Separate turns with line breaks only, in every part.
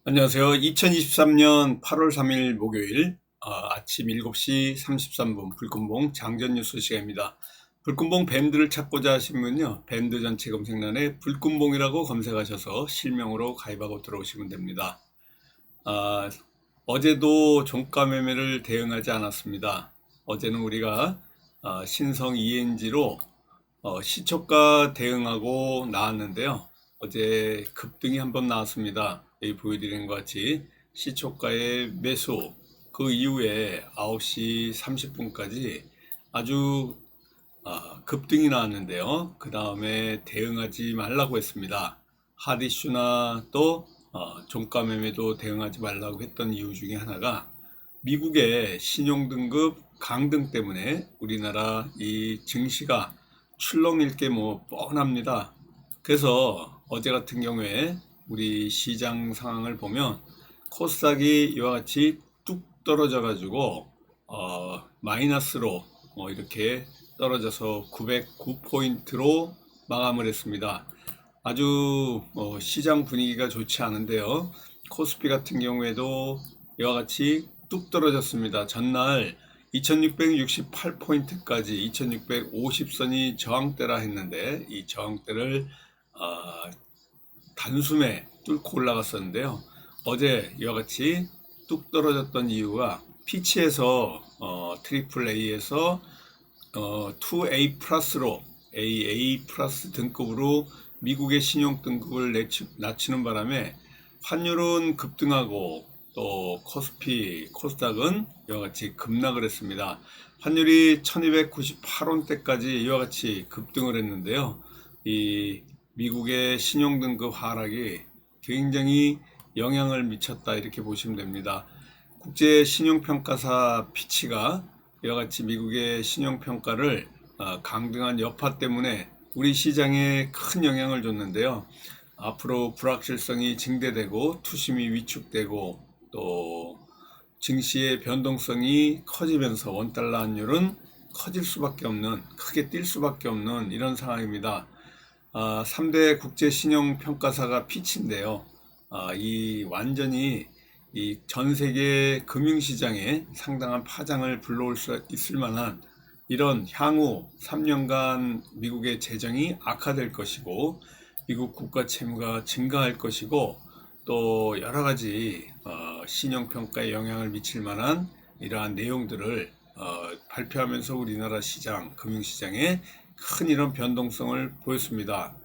안녕하세요. 2023년 8월 3일 목요일 아침 7시 33분 불금봉 장전 뉴스 시간입니다. 불금봉 밴드를 찾고자 하시면요. 밴드 전체 검색란에 불금봉이라고 검색하셔서 실명으로 가입하고 들어오시면 됩니다. 아, 어제도 종가 매매를 대응하지 않았습니다. 어제는 우리가 신성 ENG로 시초가 대응하고 나왔는데요. 어제 급등이 한번 나왔습니다. 여기 보여드리는 것 같이 시초가의 매수, 그 이후에 9시 30분까지 아주 급등이 나왔는데요. 그 다음에 대응하지 말라고 했습니다. 핫이슈나 또 종가 매매도 대응하지 말라고 했던 이유 중에 하나가 미국의 신용등급 강등 때문에 우리나라 이 증시가 출렁일 게 뭐 뻔합니다. 그래서 어제 같은 경우에 우리 시장 상황을 보면 코스닥이 이와 같이 뚝 떨어져 가지고 마이너스로 이렇게 떨어져서 909포인트로 마감을 했습니다. 아주 시장 분위기가 좋지 않은데요. 코스피 같은 경우에도 이와 같이 뚝 떨어졌습니다. 전날 2668포인트까지 2650선이 저항대라 했는데 이 저항대를 단숨에 뚫고 올라갔었는데요. 어제 이와 같이 뚝 떨어졌던 이유가 피치에서 트리플 A에서 2A 플러스로 AA 플러스 등급으로 미국의 신용 등급을 낮추는 바람에 환율은 급등하고 또 코스피, 코스닥은 이와 같이 급락을 했습니다. 환율이 1298원대까지 이와 같이 급등을 했는데요. 이 미국의 신용 등급 하락이 굉장히 영향을 미쳤다 이렇게 보시면 됩니다. 국제 신용평가사 피치가 이와 같이 미국의 신용평가를 강등한 여파 때문에 우리 시장에 큰 영향을 줬는데요. 앞으로 불확실성이 증대되고 투심이 위축되고 또 증시의 변동성이 커지면서 원달러 환율은 커질 수밖에 없는, 크게 뛸 수밖에 없는 이런 상황입니다. 3대 국제 신용평가사가 피치인데요. 이 완전히 이 전 세계 금융시장에 상당한 파장을 불러올 수 있을 만한 이런 향후 3년간 미국의 재정이 악화될 것이고 미국 국가 채무가 증가할 것이고 또 여러 가지 신용평가에 영향을 미칠 만한 이러한 내용들을 발표하면서 우리나라 시장, 금융시장에 큰 이런 변동성을 보였습니다.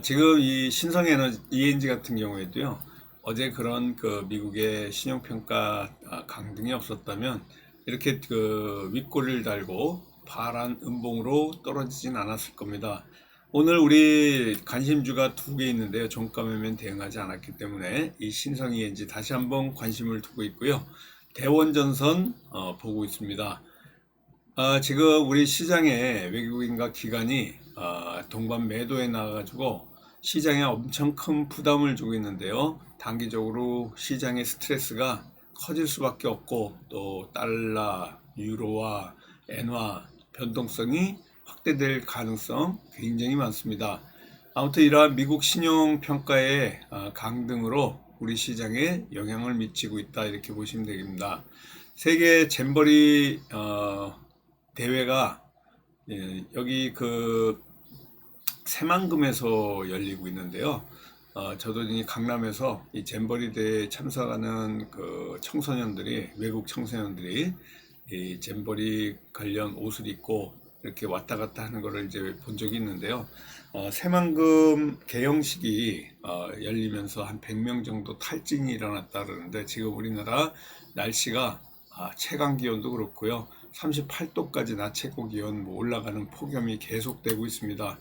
지금 이 신성에너지 ENG 같은 경우에도요. 어제 그런 그 미국의 신용평가 강등이 없었다면 이렇게 그 윗꼬리를 달고 파란 음봉으로 떨어지진 않았을 겁니다. 오늘 우리 관심주가 두 개 있는데요. 종가 매매는 대응하지 않았기 때문에 이 신성 ENG 다시 한번 관심을 두고 있고요. 대원전선 보고 있습니다. 지금 우리 시장에 외국인과 기관이 동반 매도에 나와가지고 시장에 엄청 큰 부담을 주고 있는데요. 단기적으로 시장의 스트레스가 커질 수밖에 없고 또 달러, 유로와 엔화 변동성이 확대될 가능성 굉장히 많습니다. 아무튼 이러한 미국 신용평가의 강등으로 우리 시장에 영향을 미치고 있다 이렇게 보시면 되겠습니다. 세계 잼버리 대회가 여기 그 새만금에서 열리고 있는데요. 저도 이 강남에서 이 잼버리 대회에 참석하는 그 청소년들이, 외국 청소년들이 이 잼버리 관련 옷을 입고 이렇게 왔다 갔다 하는 거를 이제 본 적이 있는데요. 새만금 개영식이 열리면서 한 100명 정도 탈진이 일어났다 그러는데 지금 우리나라 날씨가 체감 기온도 그렇고요. 38도까지 낮 최고 기온 올라가는 폭염이 계속되고 있습니다.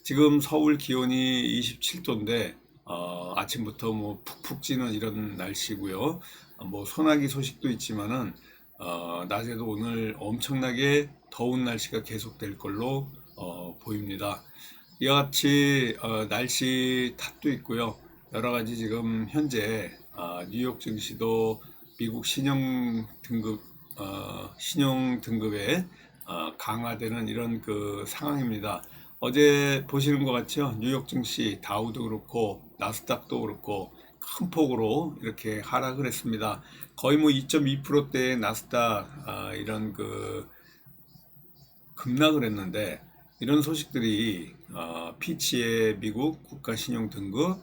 지금 서울 기온이 27도인데 아침부터 뭐 푹푹 찌는 이런 날씨고요. 뭐 소나기 소식도 있지만은 낮에도 오늘 엄청나게 더운 날씨가 계속될 걸로 보입니다. 이와 같이 날씨 탓도 있고요. 여러 가지 지금 현재 뉴욕 증시도 미국 신용 등급에 강화되는 이런 그 상황입니다. 어제 보시는 것 같죠? 뉴욕 증시 다우도 그렇고 나스닥도 그렇고 큰 폭으로 이렇게 하락을 했습니다. 거의 뭐 2.2%대의 나스닥 이런 그 급락을 했는데, 이런 소식들이 피치의 미국 국가신용 등급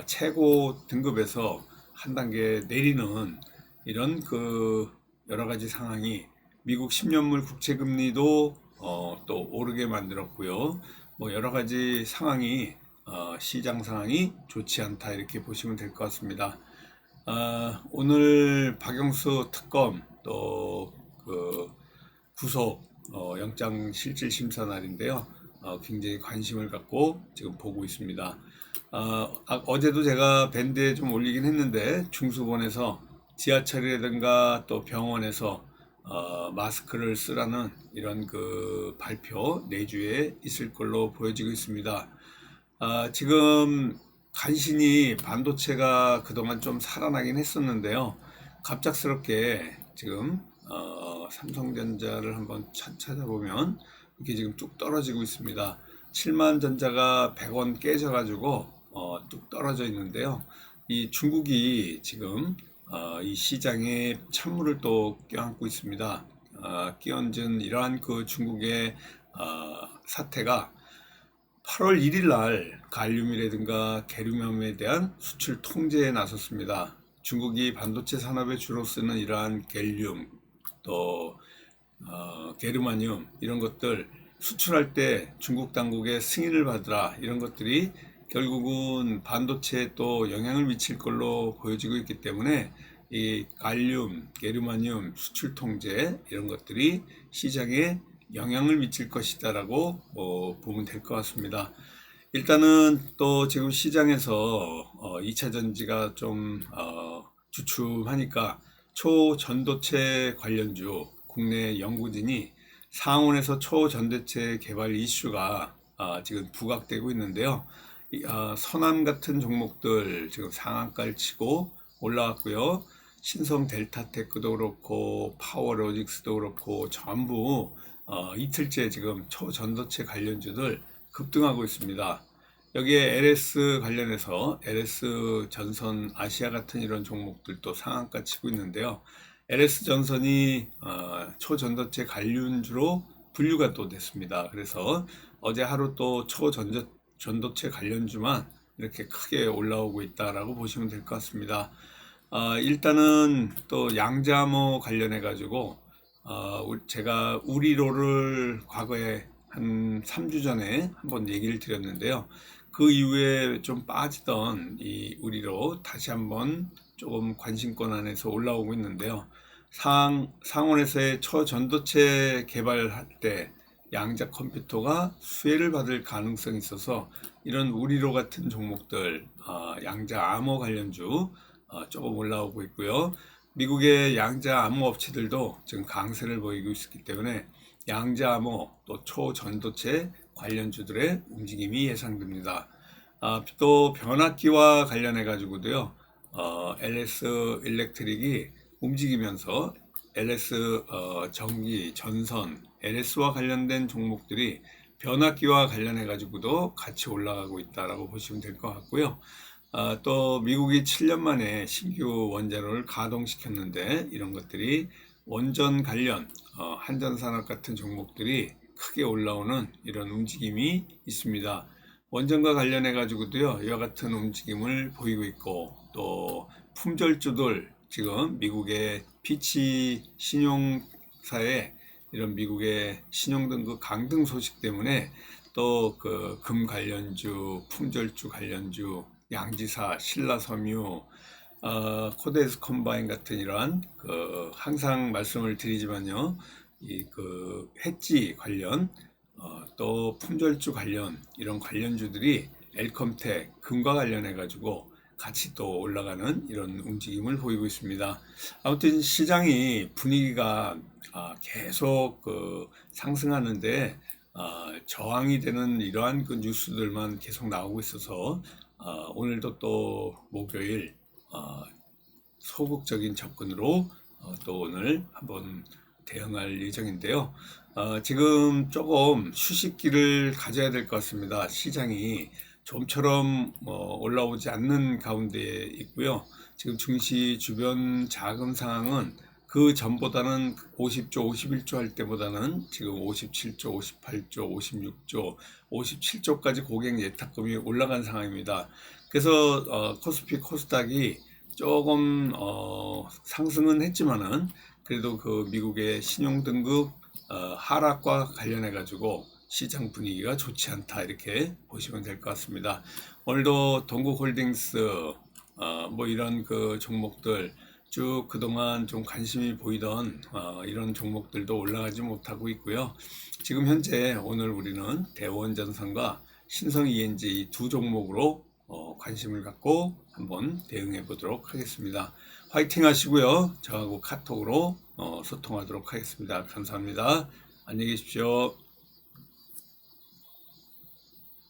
최고 등급에서 한 단계 내리는 이런 그 여러 가지 상황이 미국 10년물 국채 금리도 또 오르게 만들었고요. 뭐 여러 가지 상황이 시장 상황이 좋지 않다 이렇게 보시면 될 것 같습니다. 오늘 박영수 특검 또 그 구속 영장 실질 심사 날인데요. 굉장히 관심을 갖고 지금 보고 있습니다. 어제도 제가 밴드에 좀 올리긴 했는데, 중수본에서 지하철이라든가 또 병원에서 마스크를 쓰라는 이런 그 발표 내주에 있을 걸로 보여지고 있습니다. 지금 간신히 반도체가 그동안 좀 살아나긴 했었는데요. 갑작스럽게 지금 삼성전자를 한번 찾아보면 이게 지금 뚝 떨어지고 있습니다. 7만 전자가 100원 깨져가지고 뚝 떨어져 있는데요. 이 중국이 지금 이 시장에 찬물을 또 껴안고 있습니다. 끼얹은 이러한 그 중국의 사태가 8월 1일 날 갈륨이라든가 게르뮴에 대한 수출 통제에 나섰습니다. 중국이 반도체 산업에 주로 쓰는 이러한 갤륨, 또 게르마늄 이런 것들 수출할 때 중국 당국의 승인을 받으라, 이런 것들이 결국은 반도체에 또 영향을 미칠 걸로 보여지고 있기 때문에 이 갈륨, 게르마늄 수출 통제 이런 것들이 시장에 영향을 미칠 것이다라고 보면 될 것 같습니다. 일단은 또 지금 시장에서 2차 전지가 좀 주춤하니까 초전도체 관련주 국내 연구진이 상온에서 초전도체 개발 이슈가 지금 부각되고 있는데요. 선암 같은 종목들 지금 상한가를 치고 올라왔고요. 신성 델타테크도 그렇고 파워로직스도 그렇고 전부 이틀째 지금 초전도체 관련주들 급등하고 있습니다. 여기에 LS 관련해서 LS 전선 아시아 같은 이런 종목들도 상한가 치고 있는데요. LS 전선이 초전도체 관련주로 분류가 또 됐습니다. 그래서 어제 하루 또 초전도체 관련주만 이렇게 크게 올라오고 있다라고 보시면 될 것 같습니다. 일단은 또 양자암호 관련해 가지고 제가 우리로를 과거에 한 3주 전에 한번 얘기를 드렸는데요. 그 이후에 좀 빠지던 이 우리로 다시 한번 조금 관심권 안에서 올라오고 있는데요. 상온에서의 초전도체 개발할 때 양자 컴퓨터가 수혜를 받을 가능성이 있어서 이런 우리로 같은 종목들, 양자 암호 관련주 조금 올라오고 있고요. 미국의 양자 암호 업체들도 지금 강세를 보이고 있기 때문에 양자 암호 또 초전도체 관련주들의 움직임이 예상됩니다. 또 변압기와 관련해 가지고도요. LS 일렉트릭이 움직이면서 LS 전기, 전선, LS와 관련된 종목들이 변압기와 관련해 가지고도 같이 올라가고 있다라고 보시면 될 것 같고요. 또 미국이 7년 만에 신규 원자로를 가동시켰는데 이런 것들이 원전 관련 한전산업 같은 종목들이 크게 올라오는 이런 움직임이 있습니다. 원전과 관련해 가지고도요, 이와 같은 움직임을 보이고 있고, 또 품절주들 지금 미국의 피치 신용사의 이런 미국의 신용등급 강등 소식 때문에 또 그 금 관련주, 품절주 관련주, 양지사, 신라섬유, 코데스 컴바인 같은 이러한 항상 말씀을 드리지만요, 이 그 해지 관련 또 품절주 관련 이런 관련주들이 엘컴텍 금과 관련해 가지고 같이 또 올라가는 이런 움직임을 보이고 있습니다. 아무튼 시장이 분위기가 계속 상승하는데 저항이 되는 이러한 그 뉴스들만 계속 나오고 있어서 오늘도 또 목요일 소극적인 접근으로 또 오늘 한번 대응할 예정인데요. 지금 조금 휴식기를 가져야 될 것 같습니다. 시장이 좀처럼 올라오지 않는 가운데 있고요. 지금 증시 주변 자금 상황은 그 전보다는 50조, 51조 할 때보다는 지금 57조, 58조, 56조, 57조까지 고객 예탁금이 올라간 상황입니다. 그래서 코스피, 코스닥이 조금 상승은 했지만은 그래도 그 미국의 신용 등급 하락과 관련해 가지고 시장 분위기가 좋지 않다 이렇게 보시면 될 것 같습니다. 오늘도 동국홀딩스 뭐 이런 그 종목들 쭉 그동안 좀 관심이 보이던 이런 종목들도 올라가지 못하고 있고요. 지금 현재 오늘 우리는 대원전선과 신성 ENG 이 두 종목으로 관심을 갖고 한번 대응해 보도록 하겠습니다. 화이팅 하시고요. 저하고 카톡으로 소통하도록 하겠습니다. 감사합니다. 안녕히 계십시오.